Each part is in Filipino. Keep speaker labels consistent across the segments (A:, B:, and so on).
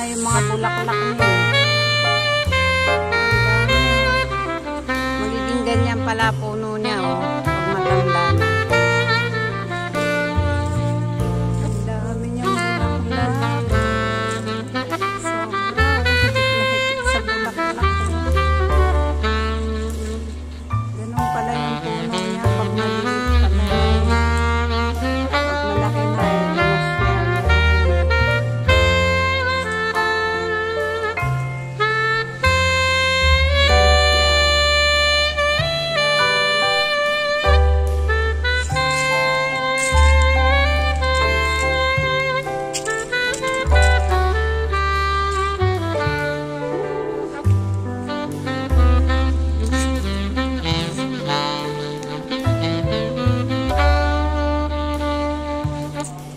A: na yung mga bulaklak niya. Magiging ganyan pala puno niya, oh, pag matanda na. Ang dami niyang bulaklak. Sobra, higit sa bulaklak. Ganun pala yung puno niya pag maliit pala. Pag malaki na yun.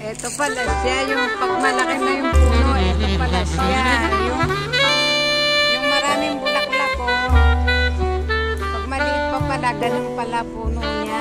A: Ito pala siya, yung pag malaki na yung puno, ito pala siya. Yung maraming bulaklak ko. Pag maliit pa pala, ganun pala puno niya.